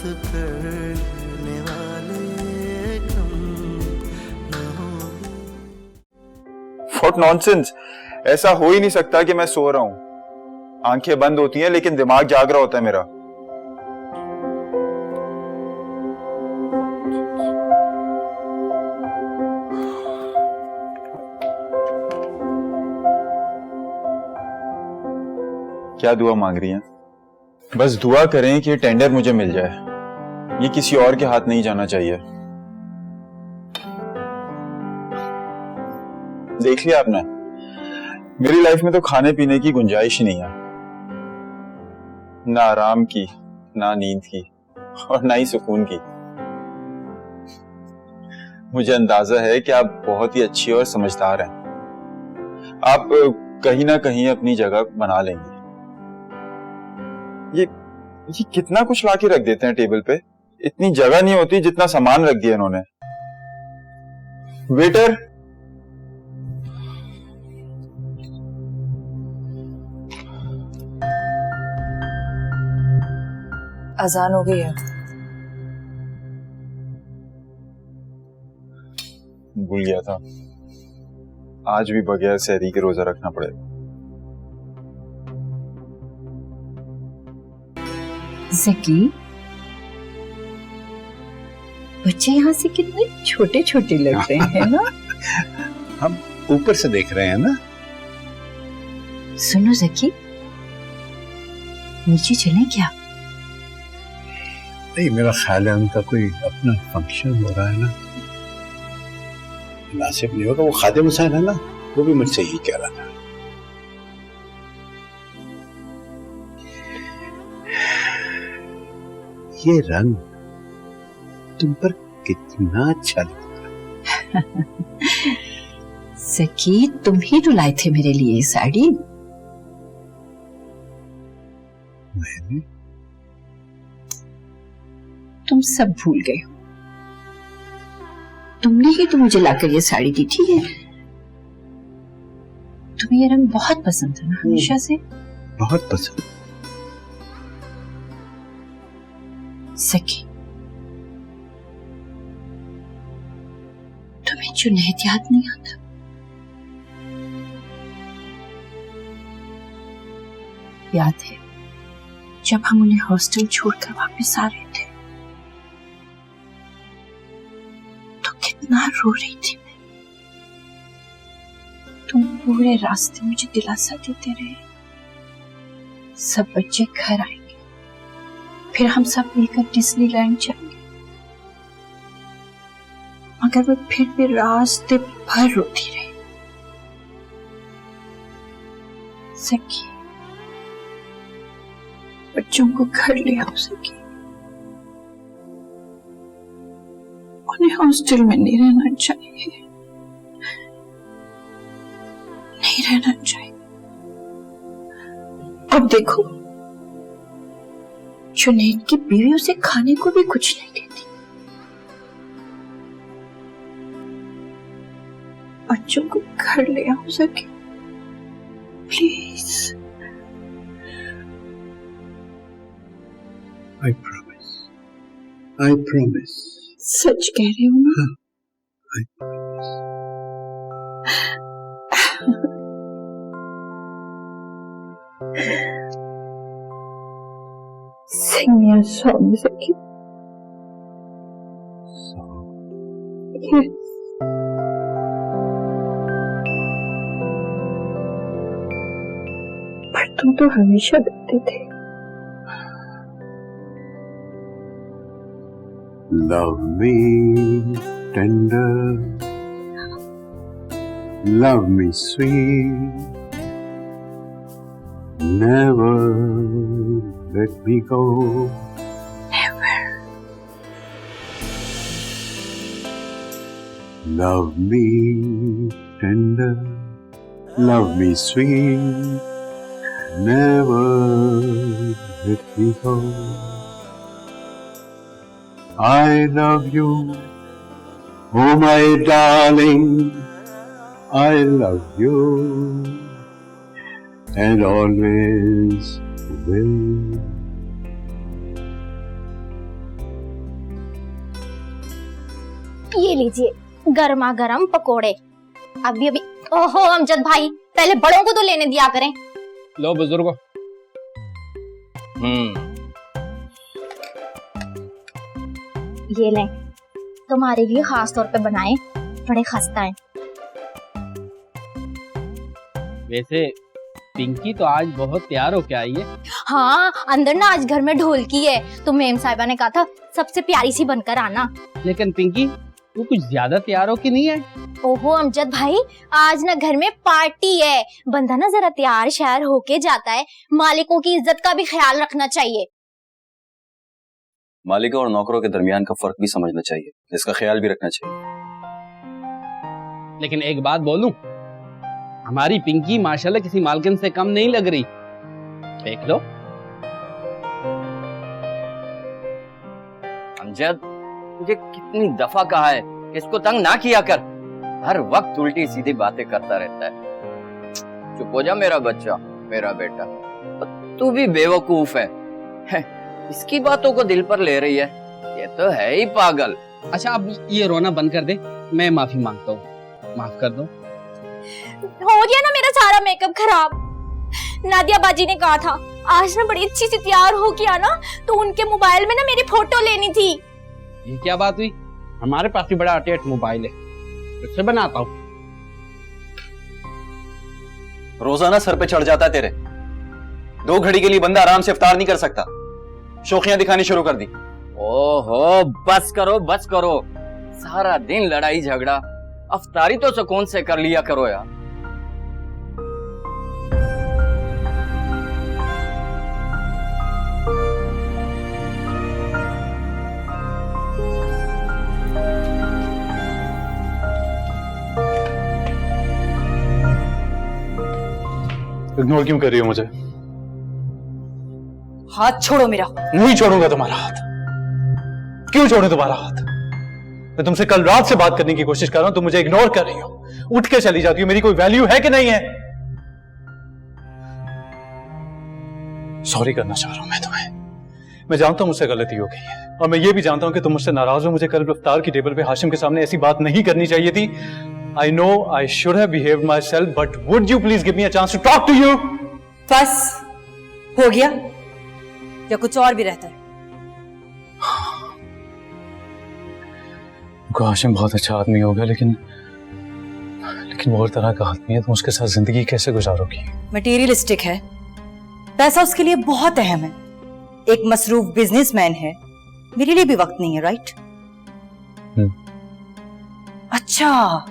साथ करने वाले कम न होंगे। What nonsense! ऐसा हो ही नहीं सकता कि मैं सो रहा हूं। आंखें बंद होती हैं लेकिन दिमाग जाग रहा होता है मेरा। क्या दुआ मांग रही हैं? बस दुआ करें कि टेंडर मुझे मिल जाए। ये किसी और के हाथ नहीं जाना चाहिए। देख लिया आपने, मेरी लाइफ में तो खाने पीने की गुंजाइश ही नहीं है। ना आराम की, ना नींद की और ना ही सुकून की। मुझे अंदाजा है कि आप बहुत ही अच्छी और समझदार हैं। आप कहीं ना कहीं अपनी जगह बना लेंगी। ये कितना कुछ लाके रख देते हैं टेबल पे। इतनी जगह नहीं होती जितना सामान रख दिया इन्होंने। वेटर, अजान हो गई है। भूल गया था, आज भी बगैर सहरी के रोजा रखना पड़ेगा। ज़की, बच्चे यहाँ से कितने छोटे छोटे लग रहे हैं ना। हम ऊपर से देख रहे हैं ना। सुनो ज़की, नीचे चलें क्या? नहीं, मेरा ख्याल है उनका कोई अपना फंक्शन हो रहा है ना, मुनासिब नहीं होगा। वो खादिम हुसैन है ना, वो भी मुझसे यही कह रहा था। ये रंग तुम पर कितना अच्छा लगता है। ज़की, तुम ही तो लाए थे मेरे लिए ये साड़ी। मैंने? तुम सब भूल गए हो। तुमने ही तो मुझे लाकर ये साड़ी दी थी। तुम्हें ये रंग बहुत पसंद है ना हमेशा से? बहुत पसंद। ज़की, तुम्हें जुनैद याद नहीं आता? याद है जब हम उन्हें हॉस्टल छोड़कर वापस आ रहे थे तो कितना रो रही थी मैं। तुम पूरे रास्ते मुझे दिलासा देते रहे, सब बच्चे घर आएंगे, फिर हम सब मिलकर डिज्नीलैंड जाएंगे। मगर मैं फिर भी रास्ते भर रोती रही। ज़की, बच्चों को घर ले आओ ज़की। उन्हें हॉस्टल में नहीं रहना चाहिए, नहीं रहना चाहिए। अब देखो, जुनैद की बीवी उसे खाने को भी कुछ नहीं देती। बच्चों को घर ले आओ Zaki, please. I promise. I promise. सच कह रहे हो ना? I promise. Sing me a song, Zaki. Song? Yes. पर तुम तो हमेशा गाते थे। Love me tender, love me sweet, never let me go. Never. Love me tender, love me sweet, never let me go. I love you, oh my darling, I love you, and always will. ये लीजिए गर्मा गर्म पकोड़े। अभी अभी। ओहो अमजद भाई, पहले बड़ों को तो लेने दिया करें। लो बुजुर्गो। ये लें, तुम्हारे लिए खास तौर पे बनाए, बड़े खस्ता हैं। वैसे पिंकी तो आज बहुत तैयार होके आई है। हाँ, अंदर ना आज घर में ढोलकी है, तो मेम साहिबा ने कहा था सबसे प्यारी सी बनकर आना। लेकिन पिंकी तू कुछ ज्यादा तैयार हो कि नहीं है? ओहो अमजद भाई, आज ना घर में पार्टी है, बंदा ना जरा तैयार शहर होके जाता है, मालिकों की इज्जत का भी ख्याल रखना चाहिए। मालिकों और नौकरों के दरमियान का फर्क भी समझना चाहिए, इसका ख्याल भी रखना चाहिए। लेकिन एक बात बोलूं, हमारी पिंकी माशाल्लाह किसी मालकिन से कम नहीं लग रही। देख लो। अमजद, तुझे कितनी दफा कहा है कि इसको तंग ना किया कर, हर वक्त उल्टी सीधी बातें करता रहता है। चुप हो जा मेरा बच्चा, मेरा बेटा। तू भी बेवकूफ है, इसकी बातों को दिल पर ले रही है, ये तो है ही पागल। अच्छा अब ये रोना बंद कर दे, मैं माफी मांगता हूँ, माफ कर दो। हो गया ना मेरा सारा मेकअप खराब। नादिया बाजी ने कहा था आज ना बड़ी अच्छी सी तैयार हो के आना, तो उनके मोबाइल में ना मेरी फोटो लेनी थी। ये क्या बात हुई? हमारे पास भी बड़ा अटैच मोबाइल है, उससे बनाता हूँ। रोजाना सर पे चढ़ जाता है तेरे। 2 घड़ी के लिए बंदा आराम से इफ्तार नहीं कर सकता, शौकियां दिखानी शुरू कर दी। ओहो बस करो, सारा दिन लड़ाई झगड़ा, अफ्तारी तो सुकून से कर लिया करो यार। इग्नोर क्यों कर रही हो मुझे? हाथ छोड़ो मेरा। नहीं छोड़ूंगा तुम्हारा हाथ। क्यों छोड़ूं तुम्हारा हाथ? मैं तुमसे कल रात से बात करने की कोशिश कर रहा हूं, तुम मुझे इग्नोर कर रही हो, उठ के चली जाती हो। मेरी कोई वैल्यू है कि नहीं है? सॉरी करना चाह रहा हूं मैं तुम्हें। मैं जानता हूं मुझसे गलती हो गई है, और मैं ये भी जानता हूं कि तुम मुझसे नाराज हो। मुझे कल इफ्तार की टेबल पे हाशिम के सामने ऐसी बात नहीं करनी चाहिए थी। I know I should have behaved myself, but would you please give me a chance to talk to you? बस हो गया या कुछ और भी रहता है? हाशिम बहुत अच्छा आदमी होगा, लेकिन वो और तरह का आदमी है। तुम उसके साथ जिंदगी कैसे गुजारोगी? मटेरियलिस्टिक है, पैसा उसके लिए बहुत अहम है, एक मसरूफ बिजनेसमैन है, मेरे लिए भी वक्त नहीं है। राइट? अच्छा,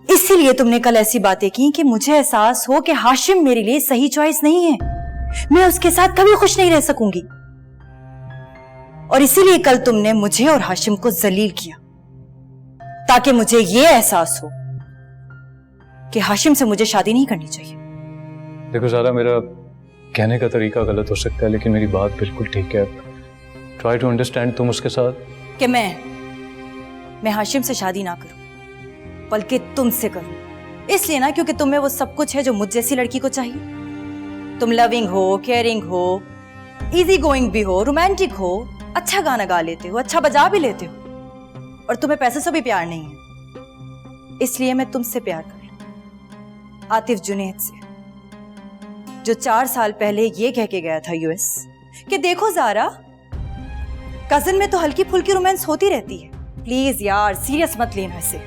इसीलिए तुमने कल ऐसी बातें की कि मुझे एहसास हो कि हाशिम मेरे लिए सही चॉइस नहीं है, मैं उसके साथ कभी खुश नहीं रह सकूंगी। और इसीलिए कल तुमने मुझे और हाशिम को जलील किया, ताकि मुझे यह एहसास हो कि हाशिम से मुझे शादी नहीं करनी चाहिए। देखो ज़ारा, मेरा कहने का तरीका गलत हो सकता है, लेकिन मेरी बात बिल्कुल ठीक है। Try to understand. तुम उसके साथ कि मैं हाशिम से शादी ना करूं, बल्कि तुमसे करूं। इसलिए ना क्योंकि तुम्हें वो सब कुछ है जो मुझ जैसी लड़की को चाहिए। तुम लविंग हो, केयरिंग हो, इजी गोइंग भी हो, रोमांटिक हो, अच्छा गाना गा लेते हो, अच्छा बजा भी लेते हो, और तुम्हें पैसे से भी प्यार नहीं है। इसलिए मैं तुमसे प्यार कर रही हूं, आतिफ जुनैद से, जो 4 साल पहले ये कह के गया था यूएस कि देखो ज़ारा, कजिन में तो हल्की फुल्की रोमांस होती रहती है, प्लीज यार सीरियस मत लेना इसे।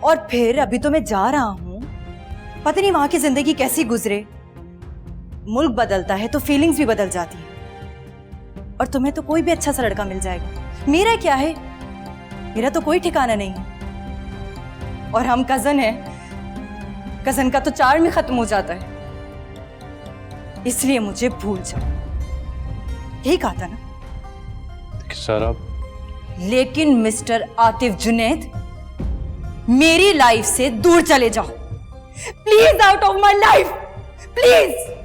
और फिर अभी तो मैं जा रहा हूं, पता नहीं वहां की जिंदगी कैसी गुजरे, मुल्क बदलता है तो फीलिंग्स भी बदल जाती है। और तुम्हें तो कोई भी अच्छा सा लड़का मिल जाएगा, मेरा क्या है, मेरा तो कोई ठिकाना नहीं है। और हम कजन हैं, कजन का तो चार्म ही खत्म हो जाता है। इसलिए मुझे भूल जाओ, यही कहा था ना? सारा, लेकिन मिस्टर आतिफ जुनैद, मेरी लाइफ से दूर चले जाओ, please, out of my life, please.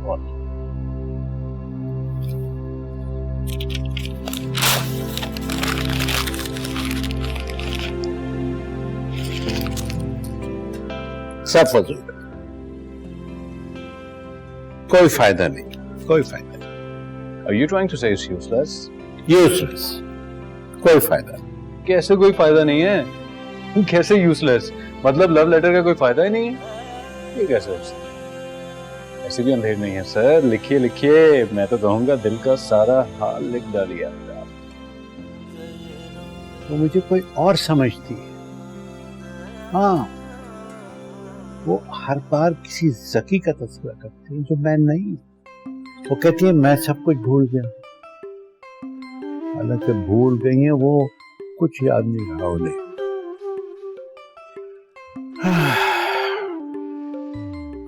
Call. सब फजूल, कोई फायदा नहीं, कोई फायदा नहीं। Are you trying to say it's useless? Useless, कोई फायदा नहीं। कैसे कोई फायदा नहीं है? कैसे यूजलेस? मतलब लव लेटर का कोई फायदा ही नहीं है? ये कैसे हो सकता है? ऐसे भी अंधेर नहीं है सर। लिखिए लिखिए, मैं तो कहूंगा दिल का सारा हाल लिख डालिए। वो मुझे कोई और समझती है। हाँ, वो हर बार किसी जकी का तस्वीर करती है जो मैं नहीं। वो कहती है मैं सब कुछ भूल गया, हालांकि भूल गई है वो, कुछ याद नहीं रहा उन्हें।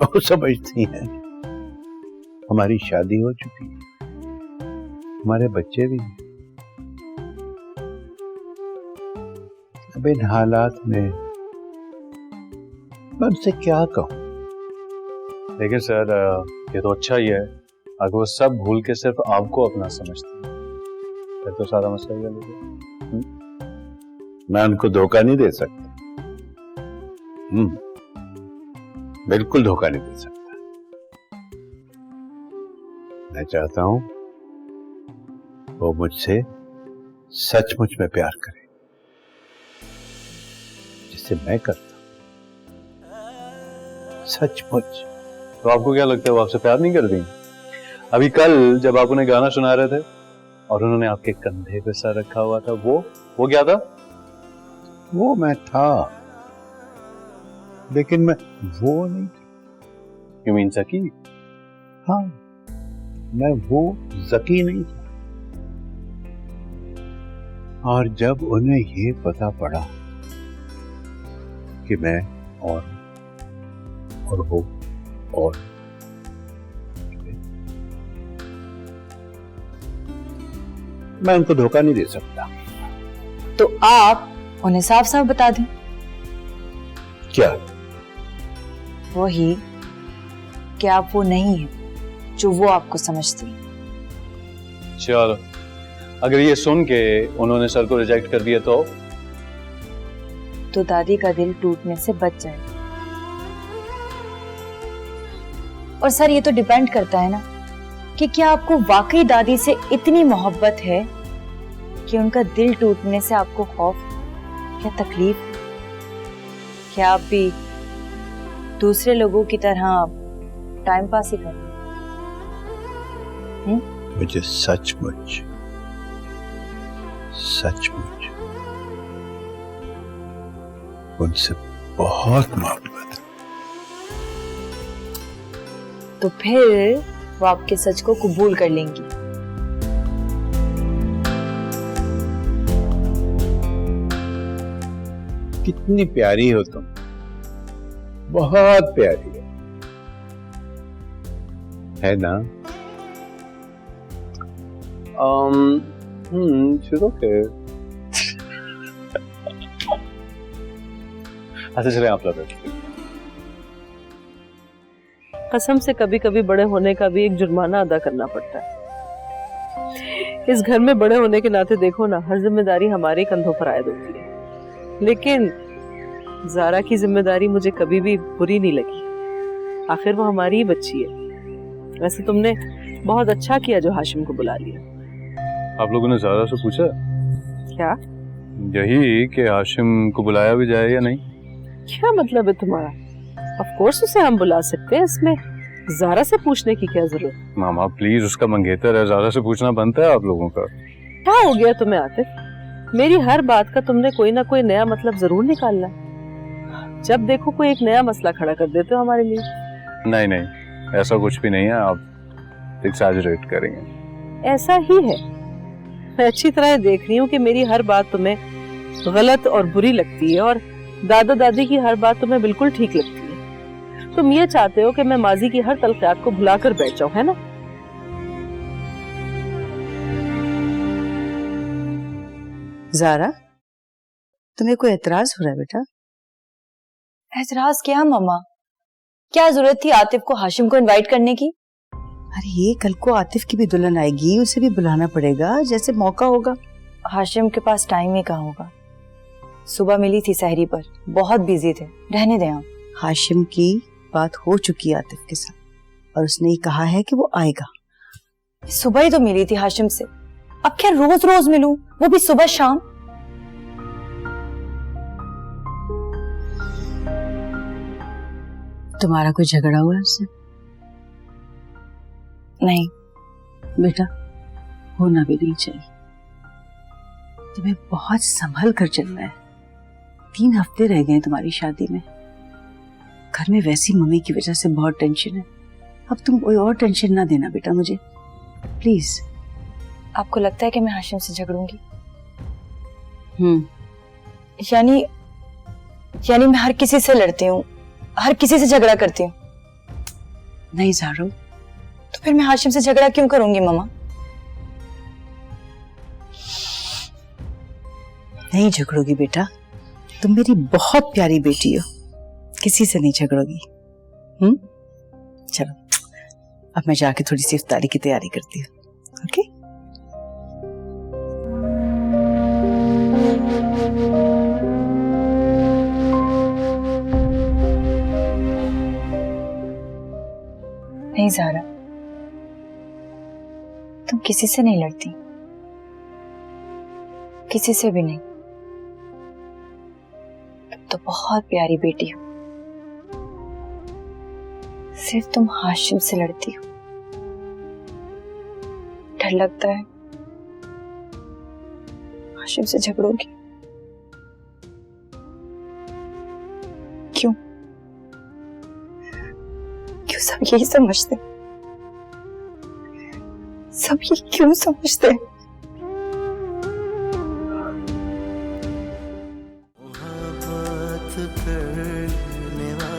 वो समझती है हमारी शादी हो चुकी है, हमारे बच्चे भी हैं। अब इन हालात में मैं उनसे क्या कहूं? लेकिन सर ये तो अच्छा ही है, अगर वो सब भूल के सिर्फ आपको अपना समझती है फिर तो सारा मसला ही हल हो गया। मैं उनको धोखा नहीं दे सकता। बिल्कुल धोखा नहीं दे सकता। मैं चाहता हूं वो मुझसे सचमुच में प्यार करे, जिससे मैं करता सचमुच। तो आपको क्या लगता है वो आपसे प्यार नहीं करती? अभी कल जब आप उन्हें गाना सुना रहे थे और उन्होंने आपके कंधे पे सर रखा हुआ था, वो क्या था? वो मैं था, लेकिन मैं वो नहीं था। यू मीन सकी? हाँ, मैं वो जकी नहीं था। और जब उन्हें ये पता पड़ा कि मैं और वो और मैं उनको धोखा नहीं दे सकता। तो आप उन्हें साफ साफ बता दें। क्या? वही कि आप वो नहीं हैं जो वो आपको समझती है। चलो, अगर ये सुन के उन्होंने सर को रिजेक्ट कर दिया तो दादी का दिल टूटने से बच जाएगा। और सर ये तो डिपेंड करता है ना कि क्या आपको वाकई दादी से इतनी मोहब्बत है कि उनका दिल टूटने से आपको खौफ या तकलीफ, क्या आप भी दूसरे लोगों की तरह टाइम पास ही करें? मुझे सचमुच उनसे बहुत मोहब्बत है। तो फिर वो आपके सच को कबूल कर लेंगी। कितनी प्यारी हो तुम, बहुत प्यारी है ना? ओके। अच्छा चले, आप लोग कसम से कभी कभी बड़े होने का भी एक जुर्माना अदा करना पड़ता है। इस घर में बड़े होने के नाते देखो ना, हर जिम्मेदारी हमारे कंधों पर आयद होती है, लेकिन ज़ारा की जिम्मेदारी मुझे कभी भी बुरी नहीं लगी। आखिर वो हमारी ही बच्ची है। वैसे तुमने बहुत अच्छा किया जो हाशिम को बुला लिया। आप लोगों ने ज़ारा से पूछा? क्या? यही कि हाशिम को बुलाया भी जाए या नहीं। क्या मतलब है तुम्हारा? ऑफ कोर्स उसे हम बुला सकते हैं, इसमें ज़ारा से पूछने की क्या जरूरत? मामा प्लीज, उसका मंगेतर है, ज़ारा से पूछना बनता है आप लोगों का। क्या हो गया तुम्हें आतिफ? मेरी हर बात का तुमने कोई ना कोई नया मतलब जरूर निकालना। जब देखो कोई एक नया मसला खड़ा कर देते हो हमारे लिए। नहीं, ऐसा कुछ भी नहीं है, आप एक्सैजरेट करेंगे। ऐसा ही है। मैं अच्छी तरह देख रही हूँ कि मेरी हर बात तुम्हें गलत और बुरी लगती है और दादा दादी की हर बात तुम्हें बिल्कुल ठीक लगती है। तुम ये चाहते हो कि मैं माजी की हर तलखियात को भुलाकर बैठ जाऊं, है ना? ज़ारा, तुम्हें कोई एतराज हो रहा है बेटा? एतराज क्या मम्मा? क्या जरूरत थी आतिफ को हाशिम को इनवाइट करने की? अरे ये कल को आतिफ की भी दुल्हन आएगी, उसे भी बुलाना पड़ेगा, जैसे मौका होगा। हाशिम के पास टाइम ही कहाँ होगा। सुबह मिली थी सहरी पर, बहुत बिजी थे, रहने दें आप। हाशिम की बात हो चुकी है आतिफ के साथ और उसने ही कहा है कि वो आएगा। सुबह ही तो मिली थी हाशिम से, अब क्या रोज रोज मिलूं, वो भी सुबह शाम। तुम्हारा कोई झगड़ा हुआ है उससे? नहीं बेटा, होना भी नहीं चाहिए। तुम्हें बहुत संभल कर चलना है। 3 हफ्ते रह गए तुम्हारी शादी में। घर में वैसी मम्मी की वजह से बहुत टेंशन है। अब तुम कोई और टेंशन ना देना बेटा मुझे, प्लीज। आपको लगता है कि मैं हाशिम से झगड़ूंगी? यानी मैं हर किसी से लड़ती हूँ, हर किसी से झगड़ा करती हूँ? नहीं ज़ारो। तो फिर मैं हाशिम से झगड़ा क्यों करूंगी मम्मा? नहीं झगड़ोगी बेटा, तुम मेरी बहुत प्यारी बेटी हो, किसी से नहीं झगड़ोगी। चलो अब मैं जाके थोड़ी सी इफ्तारी की तैयारी करती हूँ। ओके? नहीं ज़ारा, तुम किसी से नहीं लड़ती, किसी से भी नहीं। तुम तो बहुत प्यारी बेटी हो। सिर्फ तुम हाशिम से लड़ती हो। डर लगता है हाशिम से झगड़ोगी। क्यों क्यों सब यही समझते, सब ये क्यों समझते? मोहब्बत करने वाले